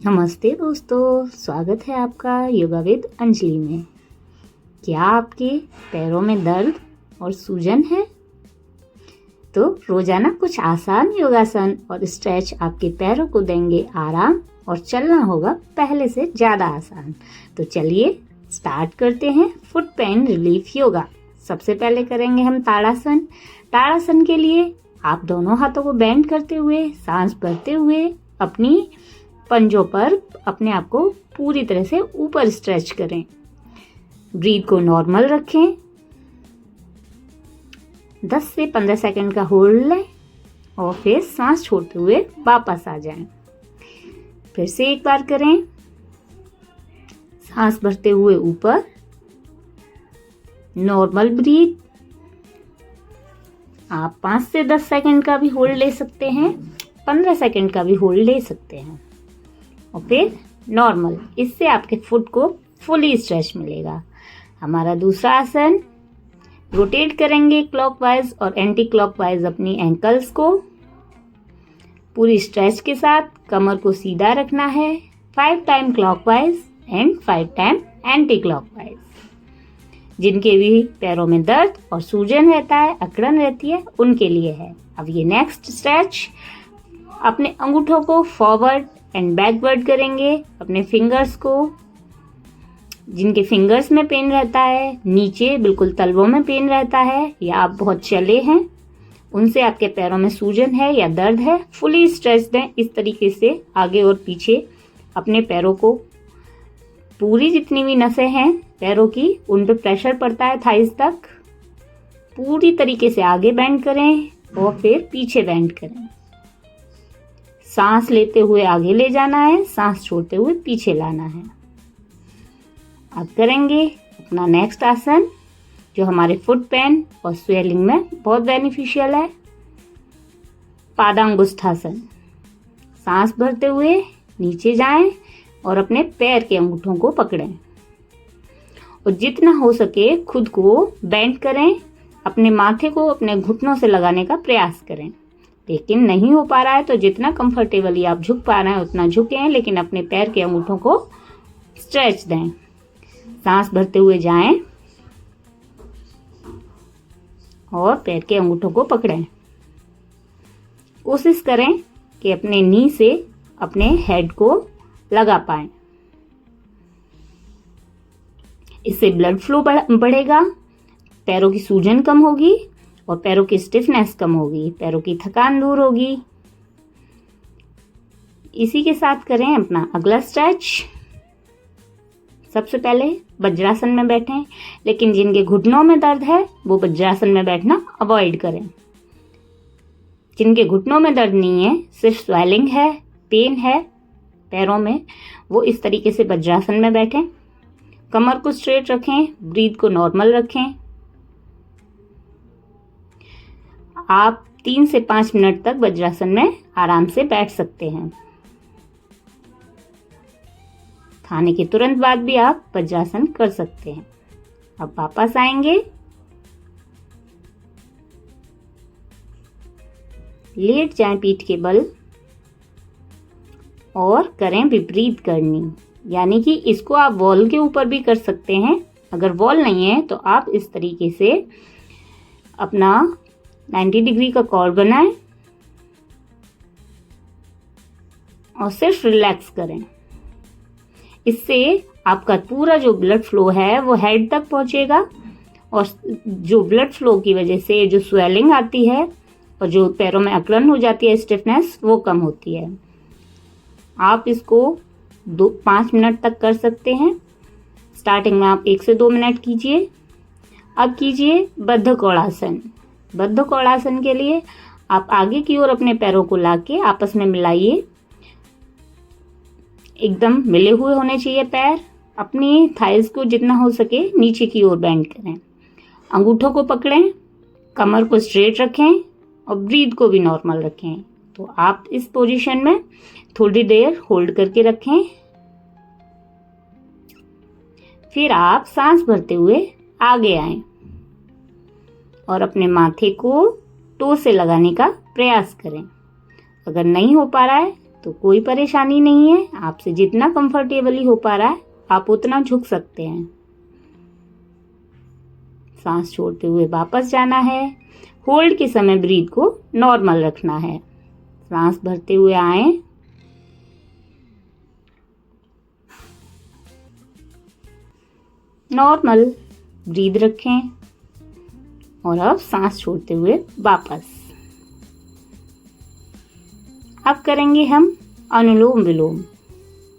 नमस्ते दोस्तों, स्वागत है आपका योगा विद अंजलि में। क्या आपके पैरों में दर्द और सूजन है? तो रोजाना कुछ आसान योगासन और स्ट्रेच आपके पैरों को देंगे आराम और चलना होगा पहले से ज़्यादा आसान। तो चलिए स्टार्ट करते हैं फुट पेन रिलीफ योगा। सबसे पहले करेंगे हम ताड़ासन। ताड़ासन के लिए आप दोनों हाथों को बेंड करते हुए, सांस भरते हुए अपनी पंजों पर अपने आप को पूरी तरह से ऊपर स्ट्रेच करें। ब्रीथ को नॉर्मल रखें। 10 से 15 सेकंड का होल्ड लें और फिर सांस छोड़ते हुए वापस आ जाएं। फिर से एक बार करें। सांस भरते हुए ऊपर, नॉर्मल ब्रीथ। आप 5 से 10 सेकंड का भी होल्ड ले सकते हैं, 15 सेकंड का भी होल्ड ले सकते हैं और फिर नॉर्मल। इससे आपके फुट को फुली स्ट्रेच मिलेगा। हमारा दूसरा आसन, रोटेट करेंगे क्लॉकवाइज और एंटी क्लॉकवाइज अपनी एंकल्स को पूरी स्ट्रेच के साथ। कमर को सीधा रखना है। 5 time clockwise and 5 time anti clockwise. जिनके भी पैरों में दर्द और सूजन रहता है, अकड़न रहती है, उनके लिए है। अब ये नेक्स्ट स्ट्रेच, अपने अंगूठों को फॉरवर्ड एंड बैकवर्ड करेंगे। अपने फिंगर्स को, जिनके फिंगर्स में पेन रहता है, नीचे बिल्कुल तलवों में पेन रहता है, या आप बहुत चले हैं, उनसे आपके पैरों में सूजन है या दर्द है, फुली स्ट्रेच दें। इस तरीके से आगे और पीछे अपने पैरों को, पूरी जितनी भी नसें हैं पैरों की, उन पे प्रेशर पड़ता है थाइस तक, पूरी तरीके से आगे बेंड करें और फिर पीछे बेंड करें। सांस लेते हुए आगे ले जाना है, सांस छोड़ते हुए पीछे लाना है। अब करेंगे अपना नेक्स्ट आसन, जो हमारे फुट पेन और स्वेलिंग में बहुत बेनिफिशियल है, पादांगुष्ठासन। सांस भरते हुए नीचे जाएं और अपने पैर के अंगूठों को पकड़ें और जितना हो सके खुद को बेंड करें। अपने माथे को अपने घुटनों से लगाने का प्रयास करें, लेकिन नहीं हो पा रहा है तो जितना कंफर्टेबली आप झुक पा रहे हैं उतना झुकें, लेकिन अपने पैर के अंगूठों को स्ट्रेच दें। सांस भरते हुए जाएं और पैर के अंगूठों को पकड़ें। कोशिश करें कि अपने नी से अपने हेड को लगा पाएं। इससे ब्लड फ्लो बढ़ेगा, पैरों की सूजन कम होगी और पैरों की स्टिफनेस कम होगी, पैरों की थकान दूर होगी। इसी के साथ करें अपना अगला स्ट्रेच। सबसे पहले वज्रासन में बैठें, लेकिन जिनके घुटनों में दर्द है वो वज्रासन में बैठना अवॉइड करें। जिनके घुटनों में दर्द नहीं है, सिर्फ स्वेलिंग है, पेन है पैरों में, वो इस तरीके से वज्रासन में बैठें। कमर को स्ट्रेट रखें, ब्रीथ को नॉर्मल रखें। आप 3 से 5 मिनट तक वज्रासन में आराम से बैठ सकते हैं। खाने के तुरंत बाद भी आप वज्रासन कर सकते हैं। अब वापस आएंगे, लेट जाएं पीठ के बल और करें विपरीत करनी, यानी कि इसको आप वॉल के ऊपर भी कर सकते हैं। अगर वॉल नहीं है तो आप इस तरीके से अपना 90 डिग्री का कॉर्ड बनाएं और सिर्फ रिलैक्स करें। इससे आपका पूरा जो ब्लड फ्लो है वो हेड तक पहुंचेगा और जो ब्लड फ्लो की वजह से जो स्वेलिंग आती है और जो पैरों में अकड़न हो जाती है, स्टिफनेस, वो कम होती है। आप इसको 5 मिनट तक कर सकते हैं। स्टार्टिंग में आप 1 से 2 मिनट कीजिए। अब कीजिए बद्ध कोणासन। बद्ध कोणासन के लिए आप आगे की ओर अपने पैरों को लाके आपस में मिलाइए। एकदम मिले हुए होने चाहिए पैर। अपनी थाइस को जितना हो सके नीचे की ओर बेंड करें। अंगूठों को पकड़ें, कमर को स्ट्रेट रखें और ब्रीथ को भी नॉर्मल रखें। तो आप इस पोजीशन में थोड़ी देर होल्ड करके रखें। फिर आप सांस भरते हुए आगे आएं और अपने माथे को टो से लगाने का प्रयास करें। अगर नहीं हो पा रहा है तो कोई परेशानी नहीं है, आपसे जितना कंफर्टेबली हो पा रहा है आप उतना झुक सकते हैं। सांस छोड़ते हुए वापस जाना है। होल्ड के समय ब्रीथ को नॉर्मल रखना है। सांस भरते हुए आए, नॉर्मल ब्रीथ रखें और अब सांस छोड़ते हुए वापस। अब करेंगे हम अनुलोम विलोम,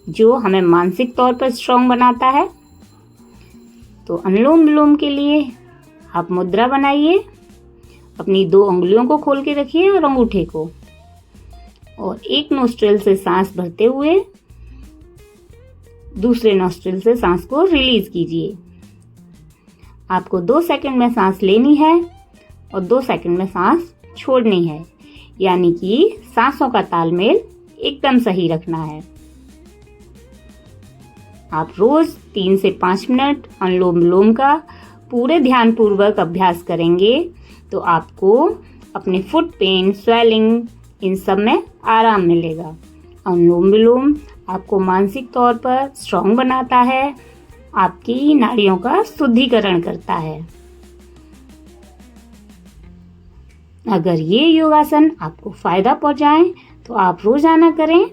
जो हमें मानसिक तौर पर स्ट्रांग बनाता है। तो अनुलोम विलोम के लिए आप मुद्रा बनाइए, अपनी 2 उंगलियों को खोल के रखिए और अंगूठे को, और एक नोस्ट्रिल से सांस भरते हुए दूसरे नोस्ट्रिल से सांस को रिलीज कीजिए। आपको 2 सेकंड में सांस लेनी है और 2 सेकंड में सांस छोड़नी है, यानी कि सांसों का तालमेल एकदम सही रखना है। आप रोज 3 से 5 मिनट अनुलोम विलोम का पूरे ध्यान पूर्वक अभ्यास करेंगे तो आपको अपने फुट पेन, स्वेलिंग, इन सब में आराम मिलेगा। अनुलोम विलोम आपको मानसिक तौर पर स्ट्रांग बनाता है, आपकी नाड़ियों का शुद्धिकरण करता है। अगर ये योगासन आपको फायदा पहुंचाए तो आप रोजाना करें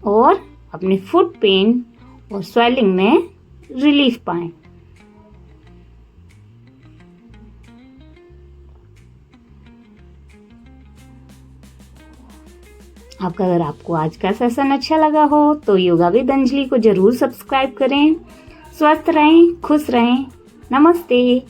और अपने फुट पेन और स्वेलिंग में रिलीफ पाएं। अगर आपको आज का सेशन अच्छा लगा हो तो योगा विद अंजलि को जरूर सब्सक्राइब करें। स्वस्थ रहें, खुश रहें। नमस्ते।